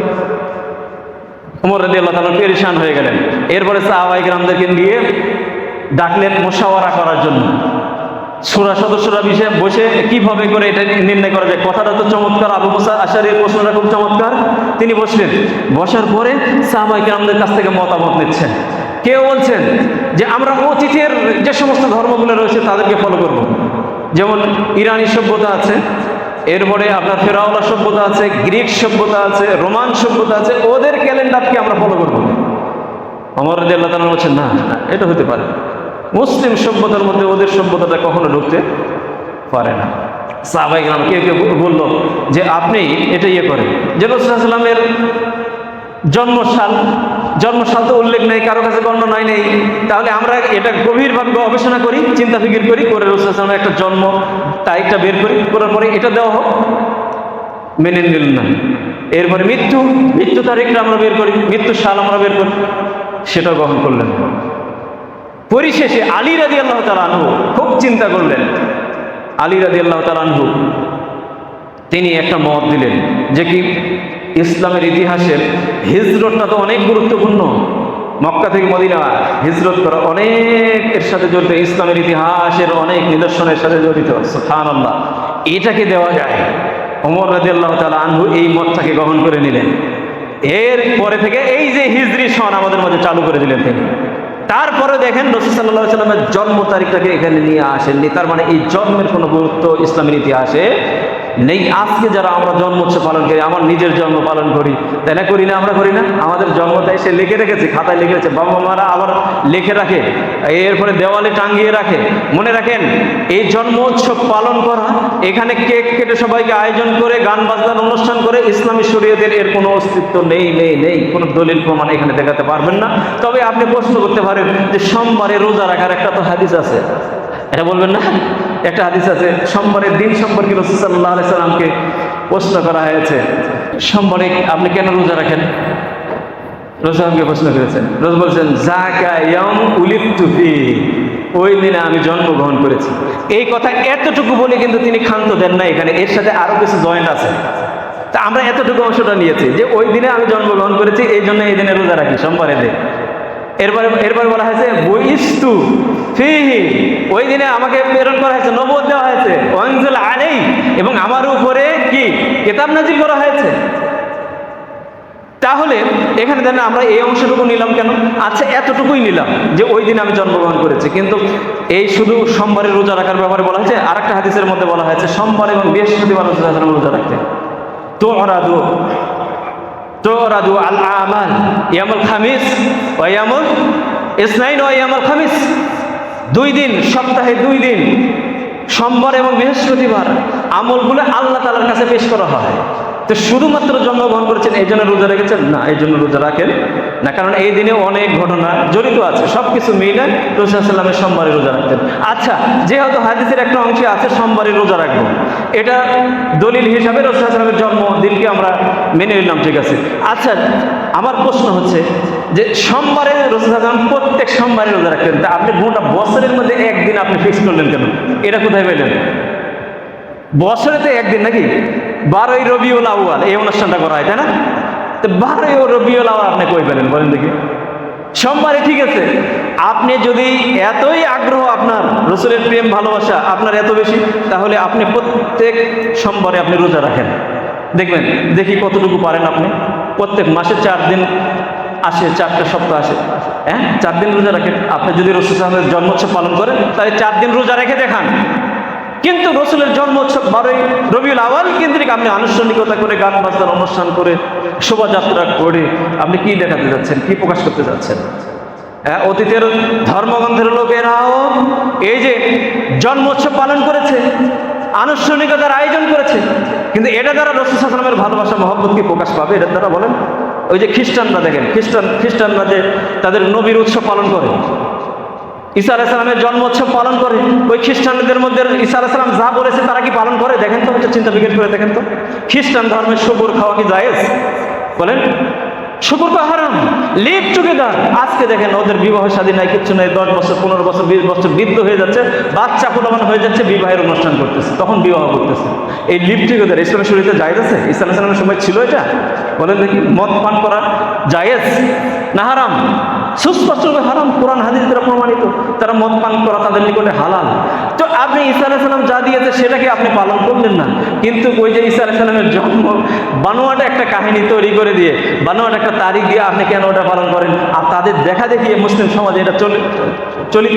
ওমর রাদিয়াল্লাহু তাআলা পেরেশান হয়ে গেলেন। এরপরে সাহাবায়ে কেরামদেরকে নিয়ে ডাকলেন মুশাওয়ারা করার জন্য। সূরা সদস্যরা বিষয়ে বসে কিভাবে করে এটা নির্ণয় করা যায়। কথাটা তো চমৎকার, আবু মুসা আশআরীর প্রশ্নটা খুব চমৎকার। তিনি বসলেন, বসার পরে সাহাবায়ে কেরামদের কাছ থেকে মতামত নিচ্ছেন। কেউ বলছেন যে আমরা অতীতের যে সমস্ত ধর্মগুলো রয়েছে তাদেরকে ফলো করব, যেমন ইরানি সভ্যতা আছে, এরপরে আপনার ফেরাওলা সভ্যতা আছে, গ্রিক সভ্যতা আছে, রোমান সভ্যতা আছে, ওদের ক্যালেন্ডারকে আমরা ফলো করব। ওমর রাদিয়াল্লাহু তাআলা বলছেন, না এটা হতে পারে, মুসলিম সভ্যতার মধ্যে ওদের সভ্যতাটা কখনো ঢুকতে পারে না। সাহাবায়ে কেরাম কেউ কেউ বললো যে আপনি এটা করেন, যে রাসূল সাল্লাল্লাহু আলাইহি ওয়াসাল্লামের জন্মসাল তো উল্লেখ নেই, কারো কাছে বর্ণনায় নেই, তাহলে আমরা এটা গভীরভাবে গবেষণা করি, চিন্তা ফিকির করি, করে রাসূল সাল্লাল্লাহু আলাইহি ওয়াসাল্লামের একটা জন্ম তারিখটা বের করি, করার পরে এটা দেওয়া হোক। মেনে নিলেন না। এরপরে মৃত্যু তারিখটা আমরা বের করি, মৃত্যুর সাল আমরা বের করি, সেটাও গ্রহণ করলেন। পরিশেষে আলী রাদিয়াল্লাহু তাআলা আনহু খুব চিন্তা করলেন। আলী রাদিয়াল্লাহু তাআলা আনহু তিনি একটা মত দিলেন যে কি ইসলামের ইতিহাসের হিজরতটা তো অনেক গুরুত্বপূর্ণ, মক্কা থেকে মদিনা হিজরত করা অনেক এর সাথে জড়িত, ইসলামের ইতিহাসের অনেক নিদর্শনের সাথে জড়িত। সুবহানাল্লাহ, এটাকে দেওয়া যায়। ওমর রাদিয়াল্লাহু তাআলা আনহু এই মতটাকে গ্রহণ করে নিলেন। এর পরে থেকে এই যে হিজরি সন আমাদের মাঝে চালু করে দিলেন তিনি। তারপরে দেখেন রাসূল সাল্লাল্লাহু আলাইহি ওয়াসাল্লামের জন্ম তারিখটাকে এখানে নিয়ে আসেননি, তার মানে এই জন্মের কোনো গুরুত্ব ইসলামের ইতিহাসে নেই। আজকে যারা আমরা জন্মোৎসব পালন করি, আমার নিজের জন্ম পালন করি, তাই না? করি না? আমরা করি না? আমাদের জন্মটাই সে লিখে রেখেছে, খাতায় লিখে রেখেছে, বাবা মারা আবার লিখে রাখে, এরপরে দেওয়ালে টাঙিয়ে রাখে। মনে রাখেন, এই জন্মোৎসব পালন করা, এখানে কেক কেটে সবাইকে আয়োজন করে গান বাজনার অনুষ্ঠান করে, ইসলামী শরীয়তের এর কোনো অস্তিত্ব নেই, নেই, নেই। কোনো দলিল প্রমাণ এখানে দেখাতে পারবেন না। তবে আপনি প্রশ্ন করতে পারেন যে সোমবারে রোজা রাখার একটা তো হাদিস আছে, এটা বলবেন না? একটা হাদিস আছে, সোমবারের দিন সম্পর্কে রাসূল সাল্লাল্লাহু আলাইহি সাল্লামকে প্রশ্ন করা হয়েছে, সোমবারে আপনি কেন রোজা রাখেন? রাসূলকে প্রশ্ন করেছেন, রাসূল বলেছেন, যাকা ইয়াউম উলিদতু ফি, ওই দিনে আমি জন্মগ্রহণ করেছি। এই কথা এতটুকু বলে কিন্তু তিনি ক্ষান্ত দেন না, এখানে এর সাথে আরো কিছু জয়েন্ট আছে। তা আমরা এতটুকু অংশটা নিয়েছি যে ওই দিনে আমি জন্মগ্রহণ করেছি, এই জন্য এই দিনে রোজা রাখি, সোমবারের দিন। এরপরে বলা হয়েছে বুইস্তু ফিহি, ওই দিনে আমাকে প্রেরণ করা হয়েছে, নবুয়ত দেওয়া হয়েছে, ওয়ানজিল আলাইহি, এবং আমার উপরে কি কিতাব নাজিল করা হয়েছে। তাহলে এখানে দেখেন আমরা এই অংশটুকু নিলাম কেন? আচ্ছা, এতটুকুই নিলাম যে ওই দিন আমি জন্মগ্রহণ করেছি, কিন্তু এই শুধু সোমবারে রোজা রাখার ব্যাপারে বলা হয়েছে। আর একটা হাদিসের মধ্যে বলা হয়েছে সোমবার এবং বৃহস্পতিবার রোজা রাখতে। তুরাদু আল আমাল ইয়ামুল খামিস ওয়া ইয়ামুল ইসনাইন ওয়া ইয়ামুল খামিস, 2 দিন, সপ্তাহে 2 দিন, সোমবার এবং বৃহস্পতিবার আমলগুলো আল্লাহ তাআলার কাছে পেশ করা হয়। তো শুধুমাত্র জন্মগ্রহণ করেছেন এই জন্য রোজা রেখেছেন না, এই জন্য রোজা রাখেন না, কারণ এই দিনে অনেক ঘটনা জড়িত আছে, সবকিছু মিলে রাসূল সাল্লাল্লাহু আলাইহি ওয়াসাল্লাম সোমবারে রোজা রাখতেন। আচ্ছা, যেহেতু হাদিসের একটা অংশে আছে সোমবারে রোজা রাখবো, এটা দলিল হিসাবে রাসূল সাল্লাল্লাহু আলাইহি ওয়াসাল্লামের জন্মদিনকে আমরা মেনে নিলাম, ঠিক আছে। আচ্ছা, আমার প্রশ্ন হচ্ছে যে সোমবারে রাসূল সাল্লাল্লাহু আলাইহি ওয়াসাল্লাম প্রত্যেক সোমবারে রোজা রাখতেন, তা আপনি গোটা বছরের মধ্যে একদিন আপনি ফিক্স করলেন কেন? এটা কোথায় পেলেন? বছরে তো একদিন নাকি 12ই রবিউল আউয়াল এই অনুষ্ঠানটা করা হয়, তাই না? তো 12ই রবিউল আউয়াল আপনি কই পেলেন বলেন দেখি? সোমবারে ঠিক আছে, আপনি যদি এতই আগ্রহ, আপনার রাসূলের প্রেম ভালোবাসা আপনার এত বেশি, তাহলে আপনি প্রত্যেক সোমবারে আপনি রোজা রাখেন, দেখবেন দেখি কতটুকু পারেন আপনি। প্রত্যেক মাসে 4 দিন আসে, 4টা সপ্তাহ আসে, হ্যাঁ, 4 দিন রোজা রাখেন। আপনি যদি রাসূল সাল্লাল্লাহু আলাইহি ওয়াসাল্লামের জন্মোৎসব পালন করেন, তাহলে 4 দিন রোজা রেখে দেখান। কিন্তু রাসূলের জন্মোৎসব 12ই রবিউল আউয়াল কেন্দ্রিক আপনি আনুষ্ঠানিকতা করে, গান বাজনার অনুষ্ঠান করে, শোভাযাত্রা করে আপনি কি দেখাতে যাচ্ছেন, কি প্রকাশ করতে যাচ্ছেন? হ্যাঁ, অতীতের ধর্মগ্রন্থের লোকেরাও এই যে জন্মোৎসব পালন করেছে, আনুষ্ঠানিকতার আয়োজন করেছে, কিন্তু এটা দ্বারা রাসূল সাল্লাল্লাহু আলাইহি ওয়াসাল্লামের ভালোবাসা মহব্বত কি প্রকাশ পাবে এটার দ্বারা? বলেন। ওই যে খ্রিস্টানরা দেখেন, খ্রিস্টানরা যে তাদের নবীর উৎসব পালন করে, ঈসা আলাইহিস সালামের জন্মোৎসব পালন করে, ওই খ্রিস্টানদের মধ্যে ঈসা আলাইহিস সালাম যা বলেছে তারা কি পালন করে? দেখেন তো, এটা চিন্তা বিজ্ঞান করে দেখেন তো। খ্রিস্টান ধর্মের শুকুর খাওয়া কি জায়েজ? বলেন। শুকুর তো হারাম, লিভ টুগেদার। আজকে দেখেন ওদের বিবাহ শাদী নাই, কিচ্ছু নাই, 10 বছর 15 বছর 20 বছর বৃদ্ধ হয়ে যাচ্ছে, বাচ্চা পোলাপান হয়ে যাচ্ছে, বিবাহের অনুষ্ঠান করতেছে, তখন বিবাহ করতেছে। এই লিভ টুগেদার ইসলামের শরীয়তে জায়েজ আছে? ঈসা আলাইহিস সালামের সময় ছিল এটা? বলেন দেখি। মদ পান করা জায়েজ না হারাম? সুস্পষ্টভাবে হারাম, কোরআন হাদিস দ্বারা প্রমাণিত। তারা মদ পান করা তাদের নিকটে হালাল। তো আপনি ঈসা আলাইহিস সালাম যা দিয়েছে সেটাকে আপনি পালন করলেন না, কিন্তু ওই যে ঈসা আলাইহিস সালামের জন্ম বানোয়াটা একটা কাহিনী তৈরি করে দিয়ে, বানোয়াটা একটা তারিখ দিয়ে আপনি কেন ওটা পালন করেন? আর তাদের দেখা দেখিয়ে মুসলিম সমাজে এটা চলি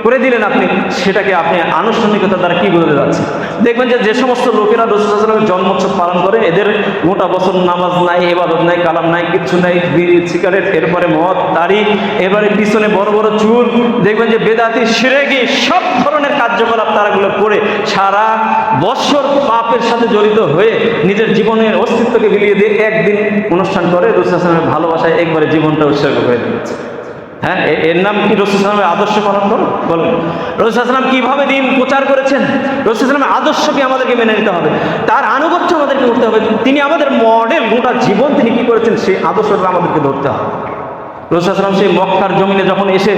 করে দিলেন আপনি, সেটাকে আপনি আনুষ্ঠানিকতা দ্বারা কি বোঝাতে যাচ্ছেন? দেখবেন যে সমস্ত লোকেরা রাসূল সাল্লাল্লাহু আলাইহি ওয়াসাল্লামের জন্মোৎসব পালন করে, এদের গোটা বছর নামাজ নাই, ইবাদত নাই, কালাম নাই, কিচ্ছু নাই, বিড়ি সিগারেট, এরপরে মদ, দাড়ি, এবারে পিছনে বড় বড় চুল, দেখবেন যে বেদাতি শিরকি সব ধরনের কার্যকলাপ তারাগুলো করে সারা বছর পাপের সাথে জড়িত হয়ে নিজের জীবনের অস্তিত্বকে বিলিয়ে দিয়ে একদিন অনুষ্ঠান করে রাসূল সাল্লাল্লাহু আলাইহি ওয়াসাল্লামের ভালোবাসায় একবারে জীবনটা উৎসর্গ করে দিচ্ছে। হ্যাঁ, এর নাম কি রাসূল সাল্লাল্লাহু আলাইহি ওয়াসাল্লামের আদর্শ পালন করো? বলুন। রাসূল সাল্লাল্লাহু আলাইহি ওয়াসাল্লাম কিভাবে দিন প্রচার করেছেন, রাসূল সাল্লাল্লাহু আলাইহি ওয়াসাল্লামের আদর্শকে আমাদেরকে মেনে নিতে হবে, তার আনুগত্য আমাদেরকে করতে হবে। তিনি আমাদের মডেল, গোটা জীবন তিনি কি করেছেন সেই আদর্শটা আমাদেরকে ধরতে হবে। রাসূল সাল্লাল্লাহু আলাইহি ওয়াসাল্লাম সেই মক্কার জমিনে যখন এসে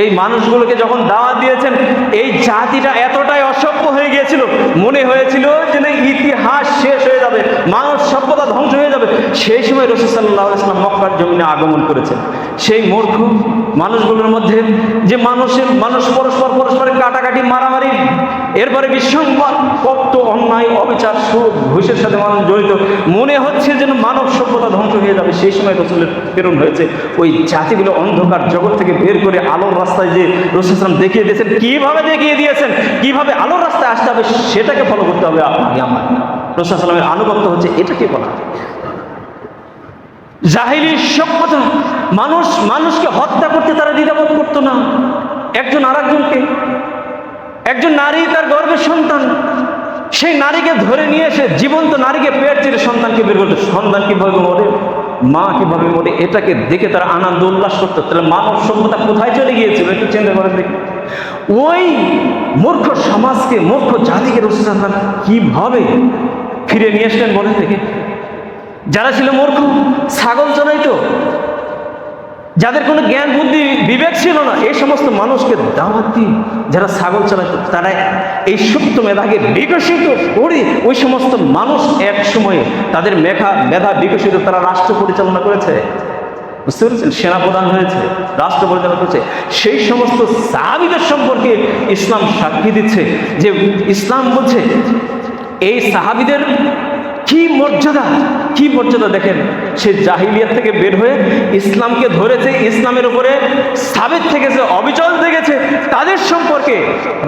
এই মানুষগুলোকে যখন দাওয়াত দিয়েছেন, এই জাতিটা এতটাই অসভ্য হয়ে গিয়েছিল, মনে হয়েছিল যে না ইতিহাস শেষ হয়ে যাবে, মানব সভ্যতা ধ্বংস হয়ে যাবে। সেই সময় রাসূল সাল্লাল্লাহু আলাইহি ওয়াসাল্লাম মক্কার জমিনে আগমন করেছেন। সেই মূর্খ মানুষগুলোর মধ্যে যে মানুষ পরস্পরের কাটাকাটি, মারামারি, এরপরে বিসম্বাদ, কত অন্যায়, অবিচার, সুদ, ঘুষের সাথে মানুষ জড়িত, মনে হচ্ছে যেন মানব সভ্যতা ধ্বংস হয়ে যাবে। সেই সময় রাসূলের প্রেরণ হয়েছে ওই জাতিগুলো অন্ধকার জগৎ থেকে বের করে আলোর রাস্তায় যে রাসূল সাল্লাল্লাহু আলাইহি ওয়াসাল্লাম দেখিয়ে দিয়েছেন, কিভাবে দেখিয়ে দিয়েছেন, কিভাবে আলোর রাস্তায় আসতে হবে সেটাকে ফলো করতে হবে। আমার রাসূল সাল্লাল্লাহু আলাইহি ওয়াসাল্লামের আনুগত্য হচ্ছে এটাকে বলা। জাহিলি সভ্যতা, মানুষকে হত্যা করতে তারা দ্বিধাবোধ করতো না। একজন আরেকজনকে, একজন নারী তার গর্ভের সন্তান, সেই নারীকে ধরে নিয়ে এসে জীবন্ত নারীকে পেট চিরে সন্তানকে বের করতো। সন্তান কিভাবে মরে, মা কিভাবে মরে, এটাকে দেখে তারা আনন্দ উল্লাস করতো। তাহলে মানব সভ্যতা কোথায় চলে গিয়েছিল একটু চিন্তা করে দেখি। ওই মূর্খ সমাজকে, মূর্খ জাতিকে রাসূল সাল্লাল্লাহু আলাইহি ওয়াসাল্লাম কিভাবে ফিরে নিয়ে আসলেন বলে দেখে। যারা ছিল মূর্খ, ছাগল চড়াইতো, যাদের কোনো জ্ঞান বুদ্ধি বিবেক ছিল না, এই সমস্ত মানুষকে দাওয়াত দিয়ে যারা ছাগল চালাতো, তারা এই সুপ্ত মেধাকে বিকশিত করে ওই সমস্ত মানুষ এক সময়ে তাদের মেধা বিকশিত তারা রাষ্ট্র পরিচালনা করেছে, বুঝতে পেরেছেন, সেনাপ্রধান হয়েছে, রাষ্ট্র পরিচালনা করেছে। সেই সমস্ত সাহাবীদের সম্পর্কে ইসলাম সাক্ষী দিচ্ছে যে ইসলাম বলছে এই সাহাবীদের কি মর্যাদা দেখেন। সে জাহিলিয়াত থেকে বের হয়ে ইসলামকে ধরেছে, ইসলামের উপরে সাবিত থেকেছে, অবিচল থেকেছে, তাদের সম্পর্কে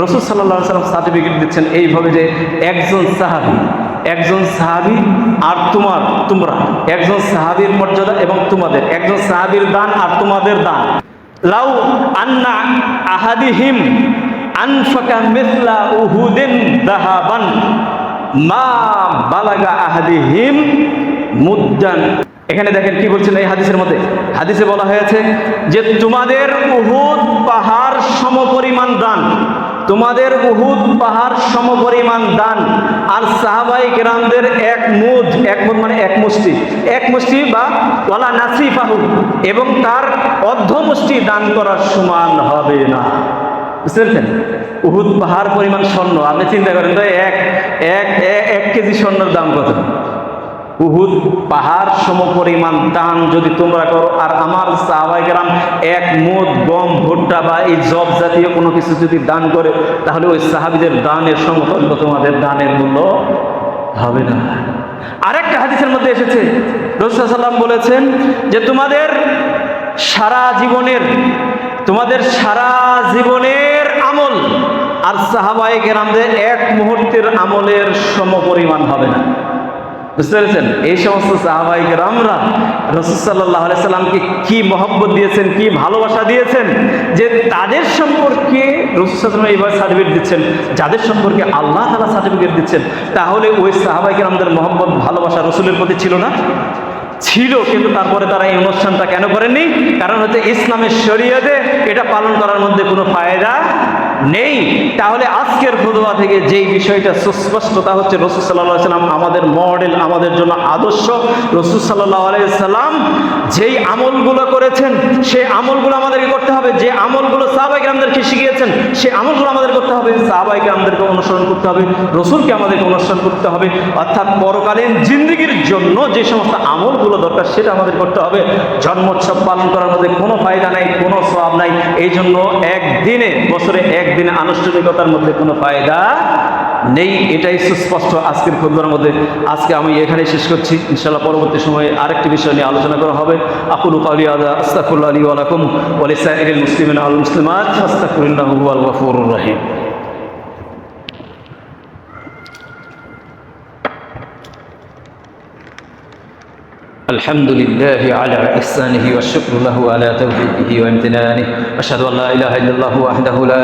রাসূল সাল্লাল্লাহু আলাইহি ওয়াসাল্লাম সার্টিফিকেট দিচ্ছেন এইভাবে যে একজন সাহাবী আর তোমরা একজন সাহাবীর মর্যাদা এবং তোমাদের একজন সাহাবীর দান আর তোমাদের দান। লাউ আন্না আহাদিহিম আনফাকা মিসলা উহুদিন যাহাবান মা বালাগা আহাদিহিম মুদ্দান। এখানে দেখেন কি বলছেন এই হাদিসের মধ্যে। হাদিসে বলা হয়েছে যে তোমাদের উহুদ পাহাড় সমপরিমাণ দান, তোমাদের উহুদ পাহাড় সমপরিমাণ দান আর সাহাবায়ে কেরামদের এক মুদ মানে এক মুষ্টি বা ওয়ালা নাসিফাহু এবং তার অর্ধ মুষ্টি দান করার সমান হবে না। বুঝতে পেরেছেন? উহুদ পাহাড় পরিমাণ স্বর্ণ, আপনি চিন্তা করেন তো এক কেজি স্বর্ণের দাম কত? উহুদ পাহাড় সমপরিমাণ দান যদি তোমরা করো আর আমার সাহাবায়ে কেরাম এক মুদ গম, ভুট্টা বা এই জব জাতীয় কোনো কিছু যদি দান করে, তাহলে ওই সাহাবীদের দানের সমতুল্য তোমাদের দানের মূল্য হবে না। আরেকটা হাদিসের মধ্যে এসেছে রাসূল সাল্লাল্লাহু আলাইহি ওয়াসাল্লাম বলেছেন যে তোমাদের সারা জীবনের আমল আর সাহাবায়ে কেরামদের এক মুহূর্তের আমলের সমপরিমাণ হবে না। বুঝতে পেরেছেন? এই সমস্ত সাহাবায়ে কেরামরা রাসূল সাল্লাল্লাহু আলাইহি ওয়াসাল্লামকে কি মহব্বত দিয়েছেন, কি ভালোবাসা দিয়েছেন, যে তাদের সম্পর্কে রাসূল সাল্লাল্লাহু আলাইহি ওয়াসাল্লাম এইভাবে সার্টিফিকেট দিচ্ছেন, যাদের সম্পর্কে আল্লাহ তাআলা সার্টিফিকেট দিচ্ছেন। তাহলে ওই সাহাবায়ে কেরামদের মহব্বত ভালোবাসা রাসূলের প্রতি ছিল না? ছিল। কিন্তু তারপরে তারা এই অনুষ্ঠানটা কেন করেননি? কারণ হচ্ছে ইসলামের শরীয়তে এটা পালন করার মধ্যে কোনো ফায়দা নেই। তাহলে আজকের খুতবা থেকে যেই বিষয়টা সুস্পষ্টতা হচ্ছে রাসূল সাল্লাল্লাহু আলাইহি ওয়াসাল্লাম আমাদের মডেল, আমাদের জন্য আদর্শ। রাসূল সাল্লাল্লাহু আলাইহি ওয়াসাল্লাম যেই আমলগুলো করেছেন সেই আমলগুলো আমাদেরকে করতে হবে। যে আমলগুলো সাহাবায়ে কেরামদেরকে শিখিয়েছেন সেই আমলগুলো আমাদের করতে হবে। সাহাবায়ে কেরামদেরকে অনুসরণ করতে হবে, রাসূলকে আমাদেরকে অনুসরণ করতে হবে। অর্থাৎ পরকালীন জিন্দেগির জন্য যে সমস্ত আমলগুলো দরকার সেটা আমাদের করতে হবে। জন্মোৎসব পালন করার মধ্যে কোনো ফায়দা নাই, কোনো সওয়াব নাই। এই জন্য বছরে একদিনে আনুষ্ঠানিকতার মধ্যে কোনো ফায়দা নেই। এটাই সুস্পষ্ট আজকের খুতবার মধ্যে। আজকে আমি এখানে শেষ করছি। ইনশাআল্লাহ পরবর্তী সময়ে আরেকটি বিষয় নিয়ে আলোচনা করা হবে। আকুলু কাওলি হাযা আস্তাগফিরুল্লাহ লি ওয়া লাকুম ওয়া লিসাইরিল মুসলিমিনা ওয়াল মুসলিমাত ফাস্তাগফিরুহু হুয়াল গফুরুর রহিম। الحمد لله على إحسانه والشكر له على توفيقه وامتنانه. أشهد أن لا إله إلا الله وحده لا